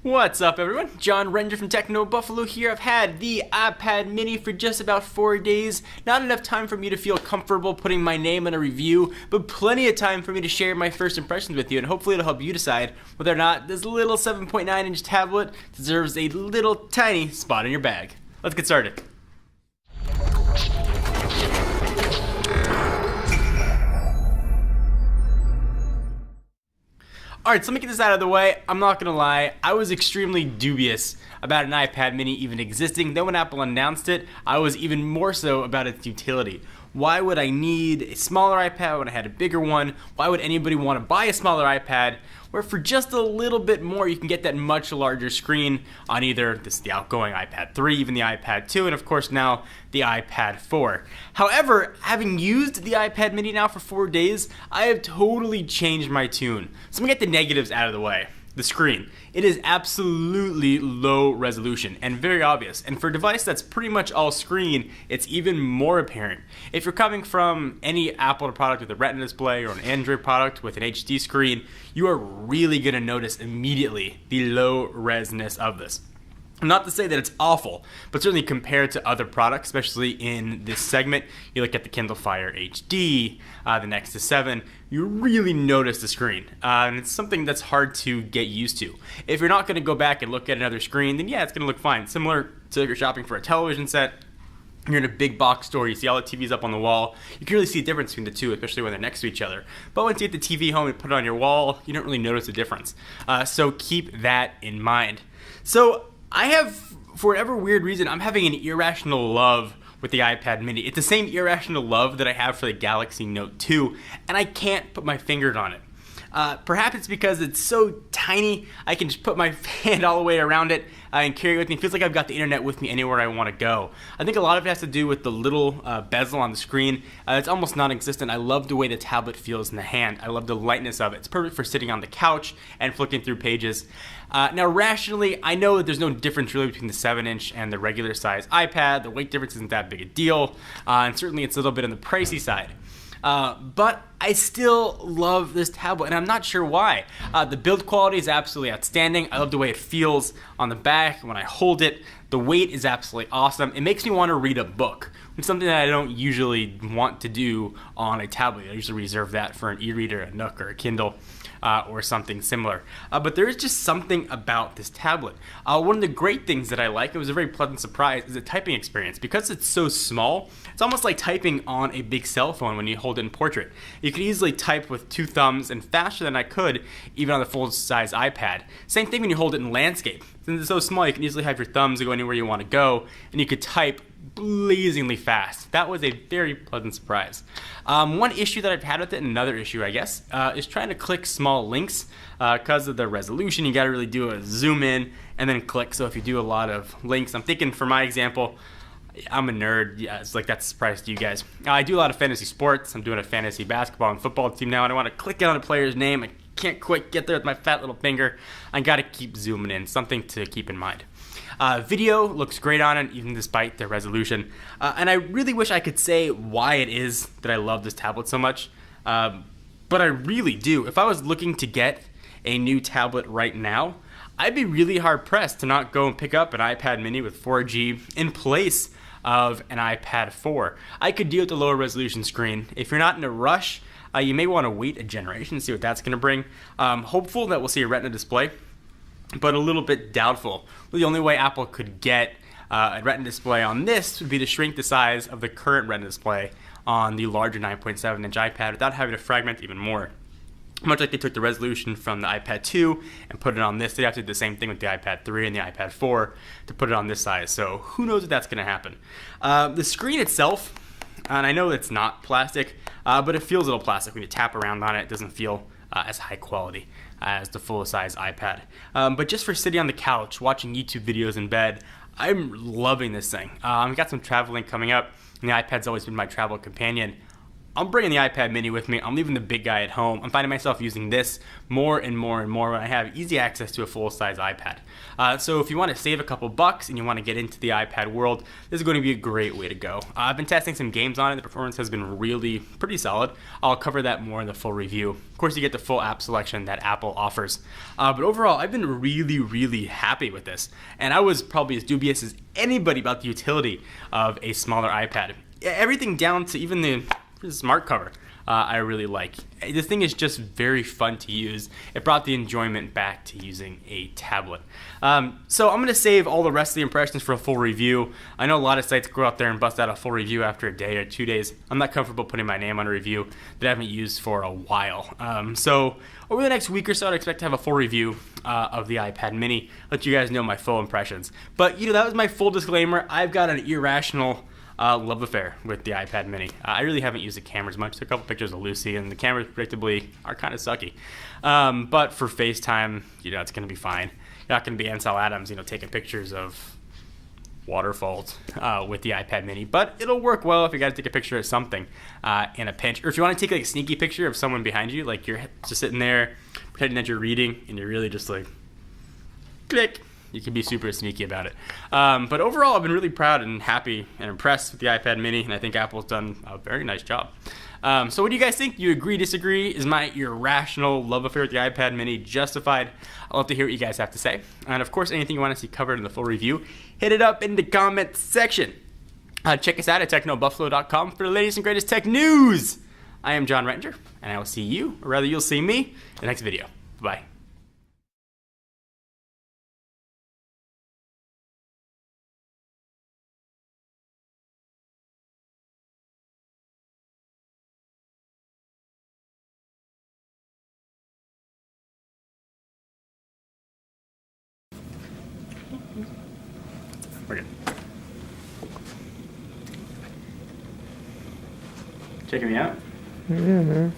What's up, everyone? John Render from Techno Buffalo here. I've had the iPad mini for just about 4 days. Not enough time for me to feel comfortable putting my name in a review, but plenty of time for me to share my first impressions with you, and hopefully it'll help you decide whether or not this little 7.9-inch tablet deserves a little tiny spot in your bag. Let's get started. Alright, so let me get this out of the way. I'm not gonna lie, I was extremely dubious about an iPad mini even existing. Then when Apple announced it, I was even more so about its utility. Why would I need a smaller iPad when I had a bigger one? Why would anybody want to buy a smaller iPad where for just a little bit more you can get that much larger screen on either the outgoing iPad 3, even the iPad 2, and of course now the iPad 4. However, having used the iPad mini now for 4 days, I have totally changed my tune. So let me get the negatives out of the way. The screen. It is absolutely low resolution and very obvious. And for a device that's pretty much all screen, it's even more apparent. If you're coming from any Apple product with a Retina display or an Android product with an HD screen, you are really going to notice immediately the low resness of this. Not to say that it's awful, but certainly compared to other products, especially in this segment, you look at the Kindle Fire HD, the Nexus 7, you really notice the screen. And it's something that's hard to get used to. If you're not going to go back and look at another screen, then yeah, it's going to look fine. Similar to if you're shopping for a television set, you're in a big box store, you see all the TVs up on the wall, you can really see a difference between the two, especially when they're next to each other. But once you get the TV home and put it on your wall, you don't really notice the difference. So keep that in mind. So I have, for whatever weird reason, I'm having an irrational love with the iPad mini. It's the same irrational love that I have for the Galaxy Note 2, and I can't put my finger on it. Perhaps it's because it's so tiny, I can just put my hand all the way around it and carry it with me. It feels like I've got the internet with me anywhere I want to go. I think a lot of it has to do with the little bezel on the screen. It's almost non-existent. I love the way the tablet feels in the hand. I love the lightness of it. It's perfect for sitting on the couch and flicking through pages. Now, rationally, I know that there's no difference really between the 7-inch and the regular size iPad. The weight difference isn't that big a deal, and certainly it's a little bit on the pricey side. But I still love this tablet, and I'm not sure why. The build quality is absolutely outstanding. I love the way it feels on the back when I hold it. The weight is absolutely awesome. It makes me want to read a book, which is something that I don't usually want to do on a tablet. I usually reserve that for an e-reader, a Nook, or a Kindle. Or something similar. But there is just something about this tablet. One of the great things that I like, it was a very pleasant surprise, is the typing experience. Because it's so small, it's almost like typing on a big cell phone when you hold it in portrait. You can easily type with 2 thumbs and faster than I could even on the full-size iPad. Same thing when you hold it in landscape. Since it's so small, you can easily have your thumbs go anywhere you want to go, and you could type blazingly fast. That was a very pleasant surprise. One issue that I've had with it, and another issue I guess, is trying to click small links. Because of the resolution, you gotta really do a zoom in and then click. So if you do a lot of links, I'm thinking for my example, I'm a nerd, yeah, it's like that's a surprise to you guys. I do a lot of fantasy sports. I'm doing a fantasy basketball and football team now, and I want to click on a player's name. I can't quite get there with my fat little finger. I gotta keep zooming in, something to keep in mind. Video looks great on it, even despite the resolution. And I really wish I could say why it is that I love this tablet so much. But I really do. If I was looking to get a new tablet right now, I'd be really hard pressed to not go and pick up an iPad mini with 4G in place of an iPad 4. I could deal with the lower resolution screen. If you're not in a rush, you may want to wait a generation and see what that's going to bring. Hopeful that we'll see a Retina display, but a little bit doubtful. The only way Apple could get a Retina display on this would be to shrink the size of the current Retina display on the larger 9.7-inch iPad without having to fragment even more. Much like they took the resolution from the iPad 2 and put it on this, they have to do the same thing with the iPad 3 and the iPad 4 to put it on this size. So who knows if that's going to happen. The screen itself, and I know it's not plastic, but it feels a little plastic. When you tap around on it, it doesn't feel as high quality as the full-size iPad. But just for sitting on the couch, watching YouTube videos in bed, I'm loving this thing. I've got some traveling coming up, and the iPad's always been my travel companion. I'm bringing the iPad mini with me. I'm leaving the big guy at home. I'm finding myself using this more and more and more when I have easy access to a full-size iPad. So if you want to save a couple bucks and you want to get into the iPad world, this is going to be a great way to go. I've been testing some games on it. The performance has been really pretty solid. I'll cover that more in the full review. Of course, you get the full app selection that Apple offers. But overall, I've been really happy with this. And I was probably as dubious as anybody about the utility of a smaller iPad. Everything down to even the smart cover. I really like. This thing is just very fun to use. It brought the enjoyment back to using a tablet. So I'm going to save all the rest of the impressions for a full review. I know a lot of sites go out there and bust out a full review after a day or 2 days. I'm not comfortable putting my name on a review that I haven't used for a while. So over the next week or so, I'd expect to have a full review of the iPad mini, let you guys know my full impressions. But that was my full disclaimer. I've got an irrational love affair with the iPad mini. I really haven't used the cameras much. Took a couple pictures of Lucy, and the cameras predictably are kind of sucky. But for FaceTime, it's going to be fine. You're not going to be Ansel Adams, taking pictures of waterfalls with the iPad mini. But it'll work well if you guys take a picture of something in a pinch. Or if you want to take a sneaky picture of someone behind you, like you're just sitting there pretending that you're reading, and you're really just like, click. You can be super sneaky about it. But overall, I've been really proud and happy and impressed with the iPad mini, and I think Apple's done a very nice job. So what do you guys think? Do you agree, disagree? Is my irrational love affair with the iPad mini justified? I'd love to hear what you guys have to say. And of course, anything you want to see covered in the full review, hit it up in the comment section. Check us out at technobuffalo.com for the latest and greatest tech news. I am John Rettinger, and I will see you, or rather you'll see me, in the next video. Bye. We're good. Checking me out? Yeah, man.